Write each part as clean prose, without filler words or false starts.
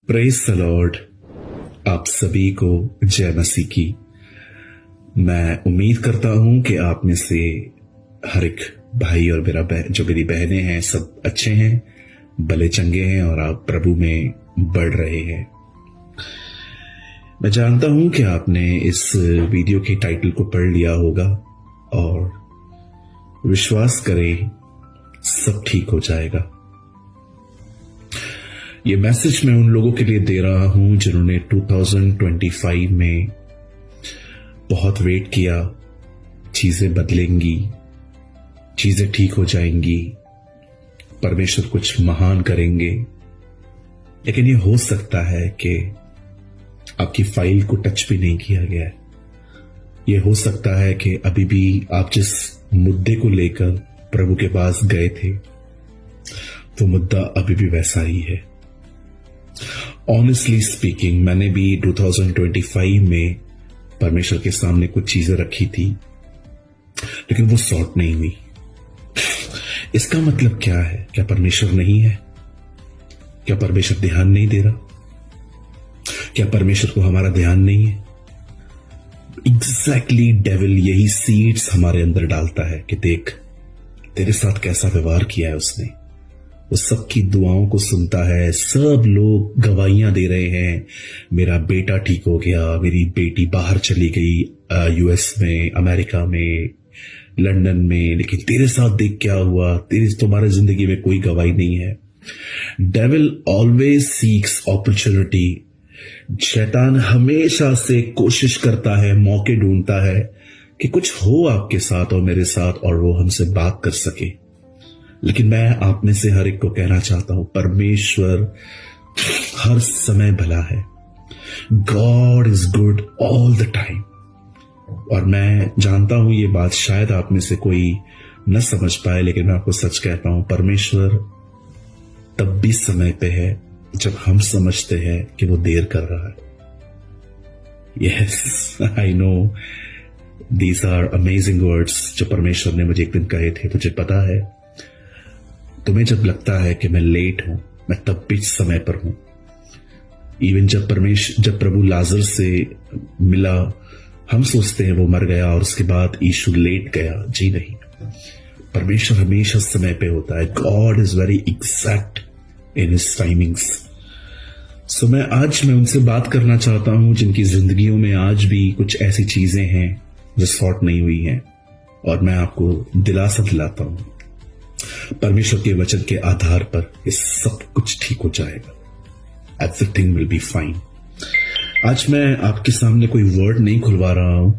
Praise the Lord. आप सभी को जय मसीह की। मैं उम्मीद करता हूं कि आप में से हर एक भाई और जो मेरी बहनें हैं सब अच्छे हैं, भले चंगे हैं और आप प्रभु में बढ़ रहे हैं। मैं जानता हूं कि आपने इस वीडियो के टाइटल को पढ़ लिया होगा और विश्वास करें सब ठीक हो जाएगा। ये मैसेज मैं उन लोगों के लिए दे रहा हूं जिन्होंने 2025 में बहुत वेट किया, चीजें बदलेंगी, चीजें ठीक हो जाएंगी, परमेश्वर कुछ महान करेंगे। लेकिन ये हो सकता है कि आपकी फाइल को टच भी नहीं किया गया है। ये हो सकता है कि अभी भी आप जिस मुद्दे को लेकर प्रभु के पास गए थे वो मुद्दा अभी भी वैसा ही है। ऑनेस्टली स्पीकिंग, मैंने भी 2025 में परमेश्वर के सामने कुछ चीजें रखी थी लेकिन वो सॉर्ट नहीं हुई। इसका मतलब क्या है? क्या परमेश्वर नहीं है? क्या परमेश्वर ध्यान नहीं दे रहा? क्या परमेश्वर को हमारा ध्यान नहीं है? एग्जैक्टली डेविल यही सीड्स हमारे अंदर डालता है कि देख तेरे साथ कैसा व्यवहार किया है उसने। वो सबकी दुआओं को सुनता है, सब लोग गवाहियां दे रहे हैं, मेरा बेटा ठीक हो गया, मेरी बेटी बाहर चली गई यूएस में, अमेरिका में, लंदन में, लेकिन तेरे साथ देख क्या हुआ, तुम्हारे जिंदगी में कोई गवाही नहीं है। Devil always seeks opportunity. शैतान हमेशा से कोशिश करता है, मौके ढूंढता है कि कुछ हो आपके साथ और मेरे साथ और वो हमसे बात कर सके। लेकिन मैं आप में से हर एक को कहना चाहता हूं, परमेश्वर हर समय भला है। God is good all the time. और मैं जानता हूं ये बात शायद आप में से कोई न समझ पाए, लेकिन मैं आपको सच कहता हूं, परमेश्वर तब भी समय पे है जब हम समझते हैं कि वो देर कर रहा है। Yes, I know these are amazing words जो परमेश्वर ने मुझे एक दिन कहे थे। तुझे पता है, तुम्हें जब लगता है कि मैं लेट हूं, मैं तब भी समय पर हूं। इवन जब प्रभु लाजर से मिला, हम सोचते हैं वो मर गया और उसके बाद यीशु लेट गया। जी नहीं, परमेश्वर हमेशा समय पे होता है। God is very exact in his timings. So आज मैं उनसे बात करना चाहता हूं जिनकी जिंदगियों में आज भी कुछ ऐसी चीजें हैं जो सॉर्ट नहीं हुई हैं, और मैं आपको दिलासा दिलाता हूं परमेश्वर के वचन के आधार पर ये सब कुछ ठीक हो जाएगा। Everything will be fine. आज मैं आपके सामने कोई वर्ड नहीं खुलवा रहा हूं।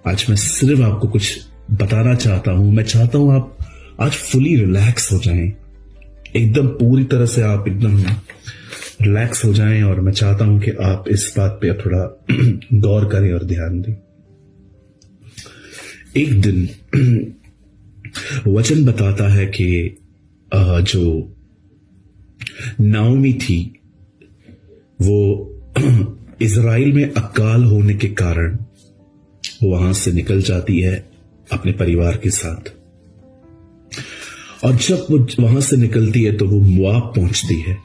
आज मैं सिर्फ आपको कुछ बताना चाहता हूं। मैं चाहता हूं आप आज फुली रिलैक्स हो जाएं, एकदम पूरी तरह से आप एकदम रिलैक्स हो जाएं, और मैं चाहता हूं कि आप इस बात पे थोड़ा गौर करें और ध्यान दें। एक दिन वचन बताता है कि जो नाओमी थी वो इज़राइल में अकाल होने के कारण वहां से निकल जाती है अपने परिवार के साथ, और जब वो वहां से निकलती है तो वो मोआब पहुंचती है,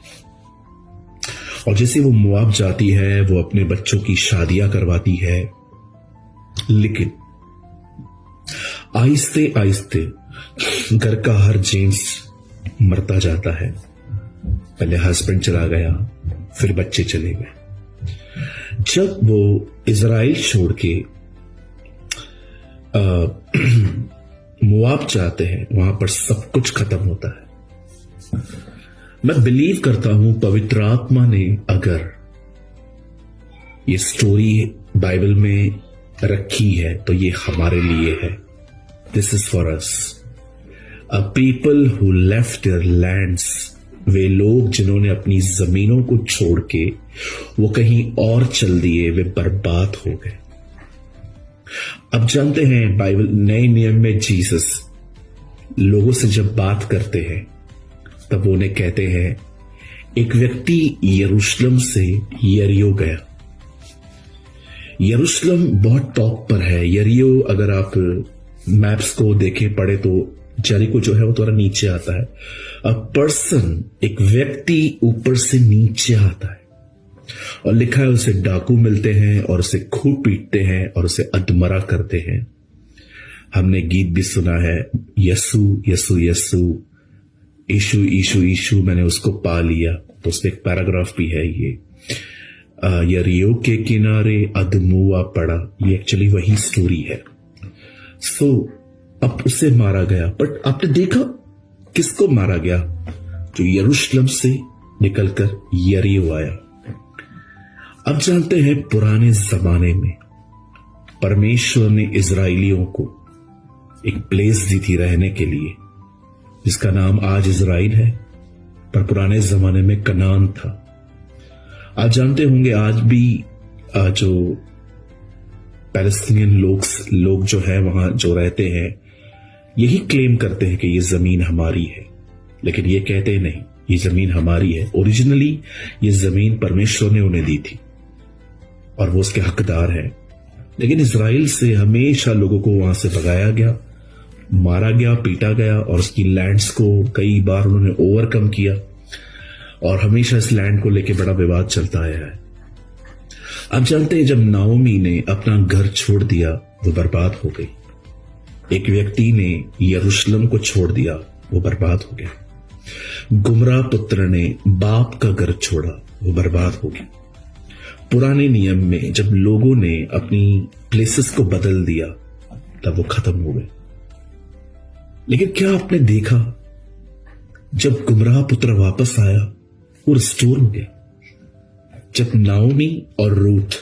और जैसे वो मोआब जाती है वो अपने बच्चों की शादियां करवाती है। लेकिन आहिस्ते आहिस्ते घर का हर जेंट्स मरता जाता है। पहले हस्बैंड चला गया, फिर बच्चे चले गए। जब वो इज़राइल छोड़ के मोआब जाते हैं, वहां पर सब कुछ खत्म होता है। मैं बिलीव करता हूं पवित्र आत्मा ने अगर ये स्टोरी बाइबल में रखी है तो ये हमारे लिए है। This is for us, a people who left their lands. वे लोग जिन्होंने अपनी जमीनों को छोड़ के वो कहीं और चल दिए, वे बर्बाद हो गए। अब जानते हैं बाइबल नए नियम में जीसस लोगों से जब बात करते हैं तब वो उन्हें कहते हैं, एक व्यक्ति यरूशलेम से यरीहो गया। यरूशलेम बहुत टॉप पर है। यरीहो अगर आप मैप्स को देखें पढ़े तो जेरिको जो है वो थोड़ा नीचे आता है। अ पर्सन, एक व्यक्ति ऊपर से नीचे आता है, और लिखा है उसे डाकू मिलते हैं और उसे खूब पीटते हैं और उसे अधमरा करते हैं। हमने गीत भी सुना है, यसु यसु यसु, ईशु ईशु ईशु, मैंने उसको पा लिया। तो उसमें एक पैराग्राफ भी है ये, यरियो के किनारे अधमुआ पड़ा, ये एक्चुअली वही स्टोरी है। सो अब उसे मारा गया, बट आपने देखा किसको मारा गया? जो यरूशलेम से निकलकर यरीहो आया। अब जानते हैं पुराने जमाने में परमेश्वर ने इजराइलियों को एक प्लेस दी थी रहने के लिए, जिसका नाम आज इजराइल है, पर पुराने जमाने में कनान था। आप जानते होंगे आज भी जो पैलेस्टीनियन लोग जो है वहां जो रहते हैं, यही क्लेम करते हैं कि ये जमीन हमारी है, लेकिन ये कहते नहीं ये जमीन हमारी है। ओरिजिनली ये जमीन परमेश्वर ने उन्हें दी थी और वो उसके हकदार है। लेकिन इजराइल से हमेशा लोगों को वहां से भगाया गया, मारा गया, पीटा गया, और उसकी लैंड्स को कई बार उन्होंने ओवरकम किया, और हमेशा इस लैंड को लेकर बड़ा विवाद चलता आया है। आप जानते हैं जब नाओमी ने अपना घर छोड़ दिया, वो बर्बाद हो गई। एक व्यक्ति ने यरूशलेम को छोड़ दिया, वो बर्बाद हो गया। गुमराह पुत्र ने बाप का घर छोड़ा, वो बर्बाद हो गया। पुराने नियम में जब लोगों ने अपनी प्लेसेस को बदल दिया, तब वो खत्म हो गए। लेकिन क्या आपने देखा, जब गुमराह पुत्र वापस आया, वो रिस्टोर हो गया। जब नाओमी और रूथ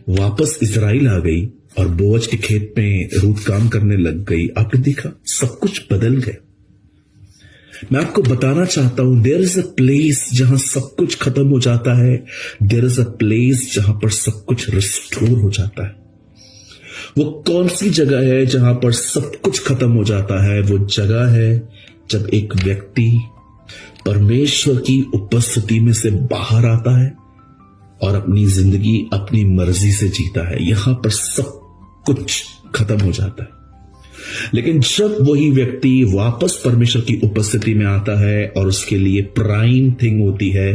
वापस इजराइल आ गई और बोअज के खेत में रूथ काम करने लग गई, आपने देखा सब कुछ बदल गया। मैं आपको बताना चाहता हूं, देयर इज अ प्लेस जहां सब कुछ खत्म हो जाता है, देयर इज अ प्लेस जहां पर सब कुछ रिस्टोर हो जाता है। वो कौन सी जगह है जहां पर सब कुछ खत्म हो जाता है? वो जगह है जब एक व्यक्ति परमेश्वर की उपस्थिति में से बाहर आता है और अपनी जिंदगी अपनी मर्जी से जीता है। यहां पर सब कुछ खत्म हो जाता है। लेकिन जब वही व्यक्ति वापस परमेश्वर की उपस्थिति में आता है और उसके लिए प्राइम थिंग होती है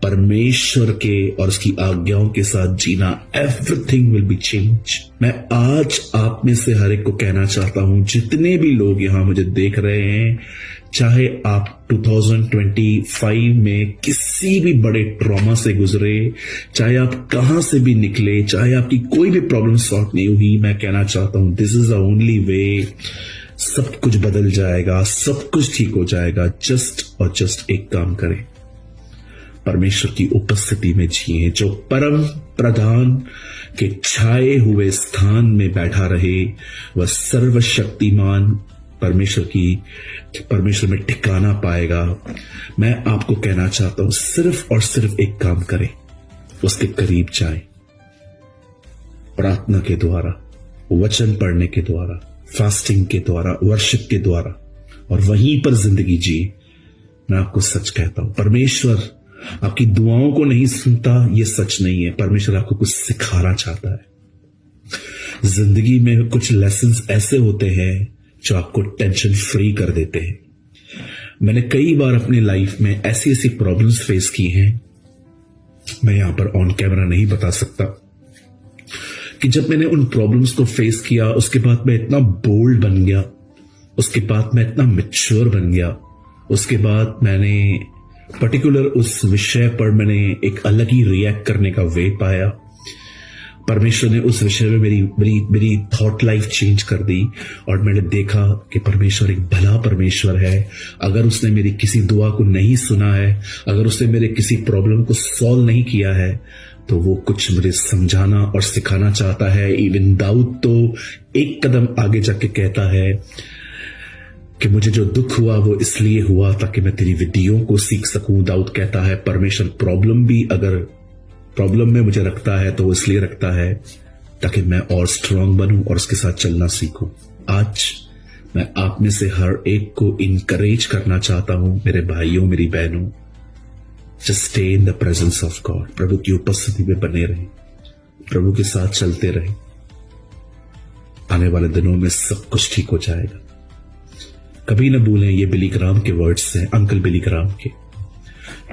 परमेश्वर के और उसकी आज्ञाओं के साथ जीना, एवरीथिंग विल बी चेंज। मैं आज आप में से हर एक को कहना चाहता हूं, जितने भी लोग यहां मुझे देख रहे हैं, चाहे आप 2025 में किसी भी बड़े ट्रॉमा से गुजरे, चाहे आप कहां से भी निकले, चाहे आपकी कोई भी प्रॉब्लम सॉल्व नहीं हुई, मैं कहना चाहता हूं this is the only way. सब कुछ बदल जाएगा, सब कुछ ठीक हो जाएगा। जस्ट एक काम करें, परमेश्वर की उपस्थिति में जिए। जो परम प्रधान के छाए हुए स्थान में बैठा रहे, वह सर्वशक्तिमान परमेश्वर में ठिकाना पाएगा। मैं आपको कहना चाहता हूं, सिर्फ और सिर्फ एक काम करें, उसके करीब जाएं, प्रार्थना के द्वारा, वचन पढ़ने के द्वारा, फास्टिंग के द्वारा, वर्शिप के द्वारा, और वहीं पर जिंदगी जिए। मैं आपको सच कहता हूं, परमेश्वर आपकी दुआओं को नहीं सुनता, यह सच नहीं है। परमेश्वर आपको कुछ सिखाना चाहता है। जिंदगी में कुछ लेसन्स ऐसे होते हैं जो आपको टेंशन फ्री कर देते हैं। मैंने कई बार अपनी लाइफ में ऐसी ऐसी प्रॉब्लम्स फेस की हैं, मैं यहां पर ऑन कैमरा नहीं बता सकता, कि जब मैंने उन प्रॉब्लम्स को फेस किया, उसके बाद मैं इतना बोल्ड बन गया, उसके बाद मैं इतना मैच्योर बन गया, उसके बाद मैंने पर्टिकुलर उस विषय पर मैंने एक अलग ही रिएक्ट करने का वे पाया। परमेश्वर ने उस विषय में मेरी थॉट लाइफ चेंज कर दी, और मैंने देखा कि परमेश्वर एक भला परमेश्वर है। अगर उसने मेरी किसी दुआ को नहीं सुना है, अगर उसने मेरे किसी प्रॉब्लम को सॉल्व नहीं किया है, तो वो कुछ मुझे समझाना और सिखाना चाहता है। इवन दाऊद तो एक कदम आगे जाके कहता है कि मुझे जो दुख हुआ वो इसलिए हुआ ताकि मैं तेरी विधियों को सीख सकूं। दाऊद कहता है परमेश्वर प्रॉब्लम में मुझे रखता है तो वो इसलिए रखता है ताकि मैं और स्ट्रांग बनूं और उसके साथ चलना सीखूं। आज मैं आप में से हर एक को इनकरेज करना चाहता हूं, मेरे भाइयों, मेरी बहनों, just stay in the presence of god. प्रभु की उपस्थिति में बने रहें, प्रभु के साथ चलते रहें। आने वाले दिनों में सब कुछ ठीक हो जाएगा। कभी न भूलें ये बिली ग्राम के वर्ड्स हैं, अंकल बिली ग्राम के।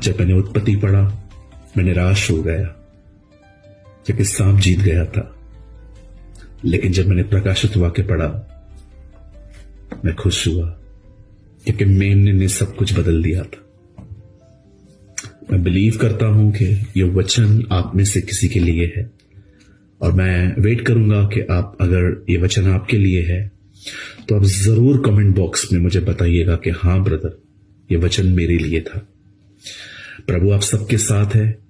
जब मैंने उत्पत्ति पढ़ा मैं निराश हो गया क्योंकि सांप जीत गया था, लेकिन जब मैंने प्रकाशित वाक्य पढ़ा मैं खुश हुआ क्योंकि मेमने ने सब कुछ बदल दिया था। मैं बिलीव करता हूं कि ये वचन आप में से किसी के लिए है, और मैं वेट करूंगा कि आप, अगर ये वचन आपके लिए है तो आप जरूर कमेंट बॉक्स में मुझे बताइएगा कि हाँ ब्रदर, ये वचन मेरे लिए था। प्रभु आप सबके साथ है।